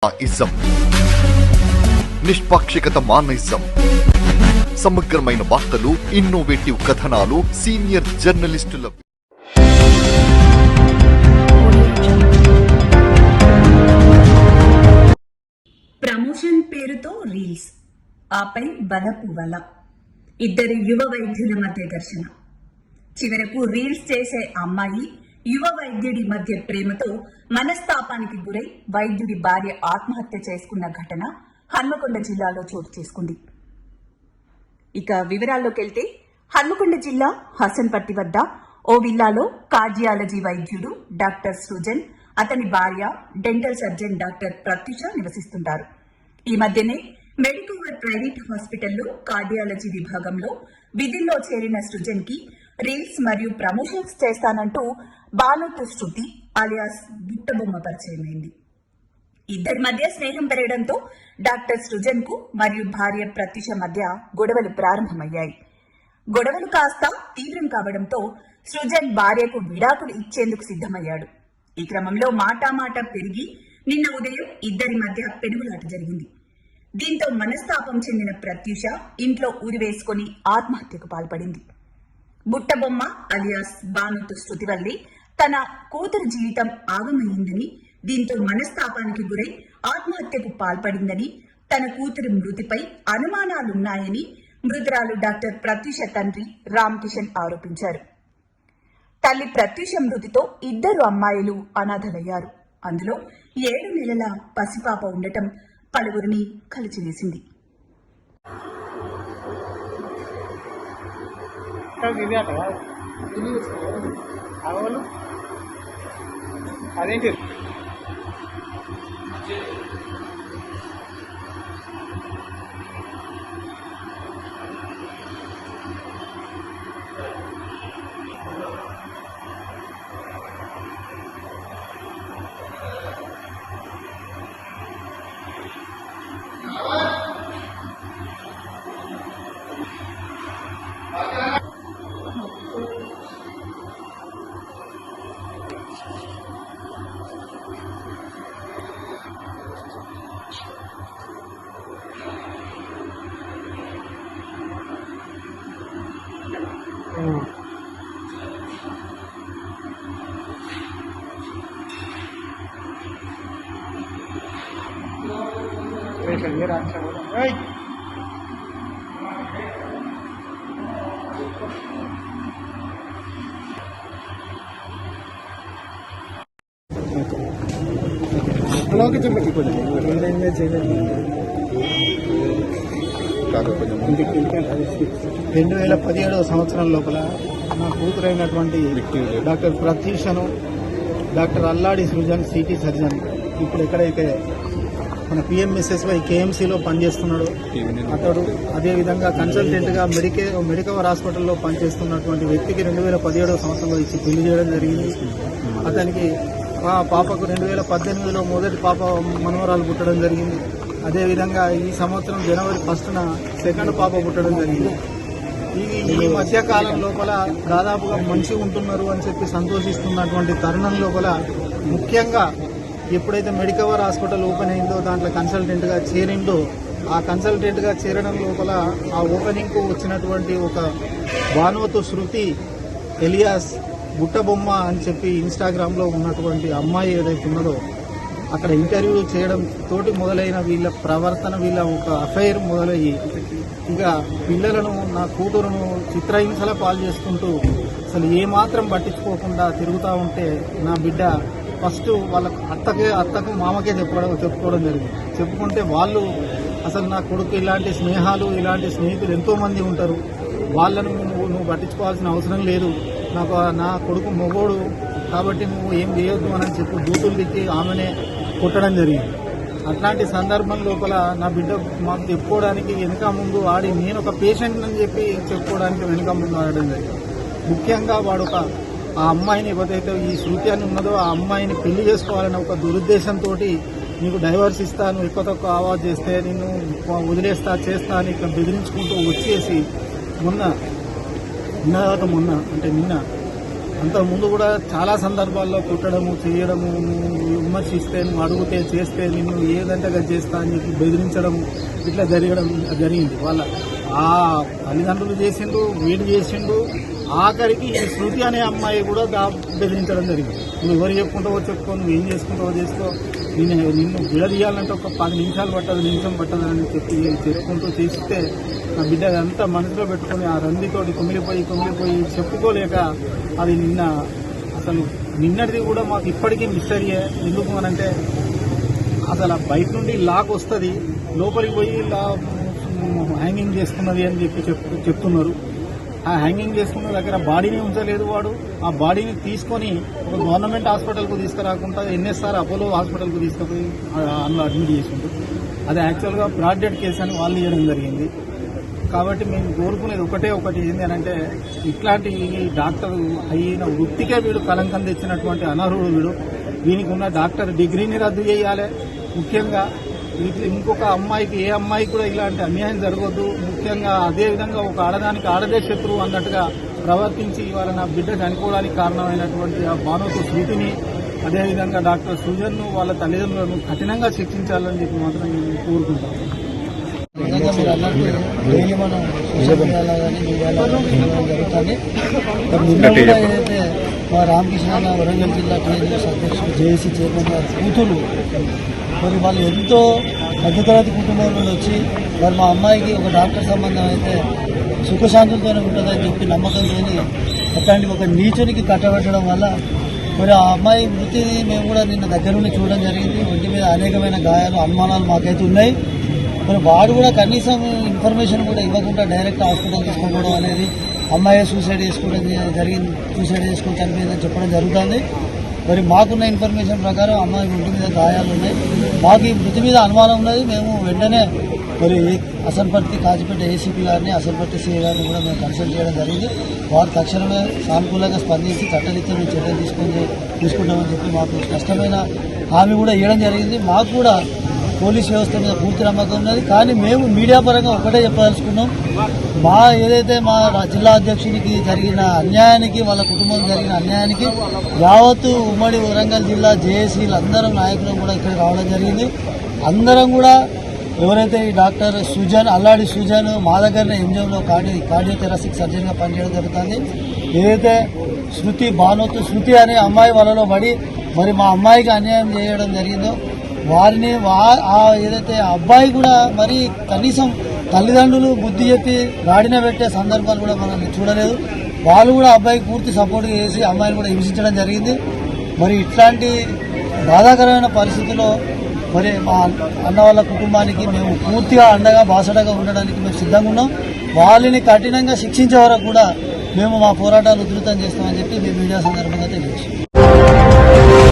Ism నిష్పాక్షికత మానయిజం సమగ్రమైన వార్తలు, innovative కథనాలు, సీనియర్ జర్నలిస్టుల ప్రమోషన్ పేరుతో రీల్స్, ఆపై బలపు వల. ఇద్దరు యువ వైద్యుల మధ్య ఘర్షణ. చివరకు రీల్స్ చేసే అమ్మాయి యువ వైద్యుడి మధ్య ప్రేమతో మనస్తాపానికి గురై వైద్యుడి భార్య ఆత్మహత్య చేసుకున్న ఘటన హన్మకొండ జిల్లాలో చోటు చేసుకుంది. ఇక వివరాల్లోకి వెళ్తే, హన్మకొండ జిల్లా హసన్పట్టి వద్ద ఓ విల్లాలో కార్డియాలజీ వైద్యుడు డాక్టర్ సృజన్, అతని భార్య డెంటల్ సర్జన్ డాక్టర్ ప్రత్యుష నివసిస్తుంటారు. ఈ మధ్యనే మెడికోవర్ ప్రైవేట్ హాస్పిటల్లో కార్డియాలజీ విభాగంలో విధుల్లో చేరిన సృజన్ కి రీల్స్ మరియు ప్రమోషన్స్ చేస్తానంటూ బానోతు శృతి అలియాస్ బుట్టబొమ్మ పరిచయమైంది. ఇద్దరి మధ్య స్నేహం పెరగడంతో డాక్టర్ సృజన్ కు మరియు భార్య ప్రత్యుష మధ్య గొడవలు ప్రారంభమయ్యాయి. గొడవలు కాస్త తీవ్రం కావడంతో సృజన్ భార్యకు విడాకులు ఇచ్చేందుకు సిద్ధమయ్యాడు. ఈ క్రమంలో మాటామాట పెరిగి నిన్న ఉదయం ఇద్దరి మధ్య పెనుగులాట జరిగింది. దీంతో మనస్తాపం చెందిన ప్రత్యుష ఇంట్లో ఉరివేసుకుని ఆత్మహత్యకు పాల్పడింది. బుట్టబొమ్మ అలియాస్ బానోతు శృతి వల్లే తన కూతురు జీవితం ఆగమయ్యిందని, దీంతో మనస్తాపానికి గురై ఆత్మహత్యకు పాల్పడిందని, తన కూతురు మృతిపై అనుమానాలున్నాయని మృతురాలు డాక్టర్ ప్రత్యుష తండ్రి రామ్ కిషన్ ఆరోపించారు. తల్లి ప్రత్యుష మృతితో ఇద్దరు అమ్మాయిలు అనాథలయ్యారు. అందులో 7 నెలల పసిపాప ఉండటం పలువురిని కలిచివేసింది. అదేంటి సంవత్సరం లోపల నా కూతురైనటువంటి డాక్టర్ ప్రత్యూషను, డాక్టర్ అల్లాడి సృజన్ సిటీ సర్జన్ ఇప్పుడు ఎక్కడైతే మన పిఎంఎస్ఎస్వై కేఎంసీలో పనిచేస్తున్నాడు అతడు, అదేవిధంగా కన్సల్టెంట్గా మెడికవర్ హాస్పిటల్లో పనిచేస్తున్నటువంటి వ్యక్తికి 2017 సంవత్సరంలో ఇచ్చి పెళ్లి చేయడం జరిగింది. అతనికి పాపకు 2018లో మొదటి పాప మనవరాలు పుట్టడం జరిగింది. అదేవిధంగా ఈ సంవత్సరం జనవరి 1న సెకండ్ పాప పుట్టడం జరిగింది. ఈ మధ్యకాలం లోపల దాదాపుగా మంచిగా ఉంటున్నారు అని చెప్పి సంతోషిస్తున్నటువంటి తరుణం లోపల, ముఖ్యంగా ఎప్పుడైతే మెడికవర్ హాస్పిటల్ ఓపెన్ అయిందో దాంట్లో కన్సల్టెంట్గా చేరిండో, ఆ కన్సల్టెంట్గా చేరడం లోపల ఆ ఓపెనింగ్కు వచ్చినటువంటి ఒక బానోతు శృతి ఎలియాస్ బుట్టబొమ్మ అని చెప్పి ఇన్స్టాగ్రామ్లో ఉన్నటువంటి అమ్మాయి ఏదైతే ఉన్నదో, అక్కడ ఇంటర్వ్యూ చేయడం తోటి మొదలైన వీళ్ళ ప్రవర్తన, వీళ్ళ ఒక అఫైర్ మొదలయ్యి ఇక పిల్లలను, నా కూతురును చిత్రహింసల పాలు చేసుకుంటూ అసలు ఏమాత్రం పట్టించుకోకుండా తిరుగుతూ ఉంటే, నా బిడ్డ ఫస్ట్ వాళ్ళ అత్తకు మామకే చెప్పుకోవడం జరిగింది. చెప్పుకుంటే వాళ్ళు అసలు నా కొడుకు ఇలాంటి స్నేహాలు, ఇలాంటి స్నేహితులు ఎంతో మంది ఉంటారు, వాళ్ళను నువ్వు పట్టించుకోవాల్సిన అవసరం లేదు, నా కొడుకు మొగోడు కాబట్టి నువ్వు ఏం చేయొద్దు అని చెప్పి బూతులు తిట్టి ఆమెనే కొట్టడం జరిగింది. అట్లాంటి సందర్భం లోపల నా బిడ్డ మాకు చెప్పుకోవడానికి వెనుక ముందు ఆడి, నేను ఒక పేషెంట్ అని చెప్పి చెప్పుకోవడానికి వెనుక ముందు ఆడడం జరిగింది. ముఖ్యంగా వాడు ఆ అమ్మాయిని ఏదైతే ఈ శృతి అని ఉన్నదో ఆ అమ్మాయిని పెళ్లి చేసుకోవాలనే ఒక దురుద్దేశంతో, నీకు డైవర్స్ ఇస్తాను, ఎక్కువ తక్కువ ఆవాజ్ చేస్తే నిన్ను వదిలేస్తా చేస్తా అని ఇట్లా బెదిరించుకుంటూ వచ్చేసి నిన్న అంతకుముందు కూడా చాలా సందర్భాల్లో కుట్టడము చేయడము విమర్శిస్తే నువ్వు అడిగితే చేస్తే నిన్ను ఏదంటే అది చేస్తా అని చెప్పి బెదిరించడము ఇట్లా జరిగింది. వాళ్ళ ఆ తల్లిదండ్రులు చేసిండు, వీడు చేసిండు, ఆఖరికి ఈ శృతి అనే అమ్మాయి కూడా బెదిరించడం జరిగింది. నువ్వు ఎవరు చెప్పుకుంటావో చెప్పుకో, నువ్వు ఏం చేసుకుంటావో చేసుకో, నిన్ను విడదీయాలంటే ఒక 10 నిమిషాలు పట్టదు, నిమిషం పట్టదు అని చెప్పి చెప్పుకుంటూ చేస్తే నా బిడ్డ అంతా మనసులో పెట్టుకుని ఆ రందితోటి కుమిలిపోయి చెప్పుకోలేక అది అసలు నిన్నటిది కూడా మాకు ఇప్పటికీ మిస్టరీయే. ఎందుకు అనంటే అసలు బయట నుండి లాక్ వస్తుంది, లోపలికి పోయి హ్యాంగింగ్ చేసుకున్నది అని చెప్పి చెప్తున్నారు. ఆ హ్యాంగింగ్ చేసుకున్న దగ్గర బాడీని ఉంచలేదు వాడు. ఆ బాడీని తీసుకొని ఒక గవర్నమెంట్ హాస్పిటల్కు తీసుకురాకుండా ఎన్ఎస్ఆర్ అపోలో హాస్పిటల్కు తీసుకుపోయి అందులో అడ్మిట్ చేసిండు. అది యాక్చువల్గా బ్రాడ్ డెడ్ కేసు అని వాళ్ళు ఇవ్వడం జరిగింది. కాబట్టి మేము కోరుకునేది ఒకటి ఏంటి అనంటే ఇట్లాంటి డాక్టర్ అయిన వృత్తికే వీడు కలంకం తెచ్చినటువంటి అనర్హుడు వీడు. దీనికి ఉన్న డాక్టర్ డిగ్రీని రద్దు చేయాలి. ముఖ్యంగా ఇంకొక అమ్మాయికి, ఏ అమ్మాయికి కూడా ఇలాంటి అన్యాయం జరగద్దు. ముఖ్యంగా అదేవిధంగా ఒక ఆడదానికి ఆడదే శత్రువు అన్నట్టుగా ప్రవర్తించి ఇవాళ నా బిడ్డ చనిపోవడానికి కారణమైనటువంటి ఆ భానుకు శృతిని, అదేవిధంగా డాక్టర్ సుజన్ను, వాళ్ళ తల్లిదండ్రులను కఠినంగా శిక్షించాలని చెప్పి మాత్రం నేను కోరుకుంటాను. మీరు అన్నట్టు డైలీ మనం సోషల్ మీడియాలో కానీ మీడియాలో జరుగుతుంది. నిన్న కూడా ఏదైతే మా రామకృష్ణ వరంగల్ జిల్లా టీఎన్ఎస్ అధ్యక్షుడు జేఏసీ చైర్మన్ గారి కూతురు మరి వాళ్ళు ఎంతో మధ్యతరగతి కుటుంబం నుండి వచ్చి మరి మా అమ్మాయికి ఒక డాక్టర్ సంబంధం అయితే సుఖశాంతులతోనే ఉంటుందని చెప్పి నమ్మకంతో అట్లాంటి ఒక నీచునికి కట్టబెట్టడం వల్ల మరి ఆ అమ్మాయి మృతిని మేము కూడా నిన్న దగ్గర నుండి చూడడం జరిగింది. ఒంటి మీద అనేకమైన గాయాలు, అనుమానాలు మాకైతే ఉన్నాయి. మరి వాడు కూడా కనీసం ఇన్ఫర్మేషన్ కూడా ఇవ్వకుండా డైరెక్ట్ హాస్పిటల్ తీసుకోవడం అనేది అమ్మాయి సూసైడ్ చేసుకోవడం జరిగింది, సూసైడ్ చేసుకుని చనిపోయిందని చెప్పడం జరుగుతుంది. మరి మాకున్న ఇన్ఫర్మేషన్ ప్రకారం అమ్మాయి ఒంటి మీద గాయాలు ఉన్నాయి. మాకు ఈ మృతి మీద అనుమానం ఉన్నది. మేము వెంటనే మరి అసన్పర్తి కాజిపేట ఏసీపీ గారిని, అసన్పర్తి సిఐ గారిని కూడా మేము కన్సల్ట్ చేయడం జరిగింది. వారు తక్షణమే సానుకూలంగా స్పందించి చట్టరీత్యా మేము చర్యలు తీసుకుంటామని చెప్పి మాకు స్పష్టమైన హామీ కూడా ఇవ్వడం జరిగింది. మాకు కూడా పోలీస్ వ్యవస్థ మీద పూర్తి నమ్మకం ఉన్నది. కానీ మేము మీడియా పరంగా ఒకటే చెప్పదలుచుకున్నాం, ఏదైతే మా జిల్లా అధ్యక్షునికి జరిగిన అన్యాయానికి, వాళ్ళ కుటుంబం జరిగిన అన్యాయానికి యావత్తు ఉమ్మడి వరంగల్ జిల్లా జేఏసీలు అందరం నాయకులు కూడా ఇక్కడికి రావడం జరిగింది. అందరం కూడా ఎవరైతే ఈ డాక్టర్ సుజన్, అల్లాడి సుజన్ మా దగ్గరనే ఎంజిఎంలో కార్డియోథెరాసిక్ సర్జన్గా పనిచేయడం జరుగుతుంది. ఏదైతే శృతి అనే అమ్మాయి వాళ్ళలో పడి మరి మా అమ్మాయికి అన్యాయం చేయడం జరిగిందో వారిని ఏదైతే అబ్బాయి కూడా మరి కనీసం తల్లిదండ్రులు బుద్ధి చెప్పి గాడిన పెట్టే సందర్భాలు కూడా మనం చూడలేదు. వాళ్ళు కూడా అబ్బాయికి పూర్తి సపోర్ట్ చేసి అమ్మాయిని కూడా హింసించడం జరిగింది. మరి ఇట్లాంటి బాధాకరమైన పరిస్థితుల్లో మరి మా అన్న వాళ్ళ కుటుంబానికి మేము పూర్తిగా అండగా బాసటగా ఉండడానికి మేము సిద్ధంగా ఉన్నాం. వాళ్ళని కఠినంగా శిక్షించే వరకు కూడా మేము మా పోరాటాలు ఉధృతం చేస్తామని చెప్పి మేము మీడియా సందర్భంగా తెలియజేస్తాం.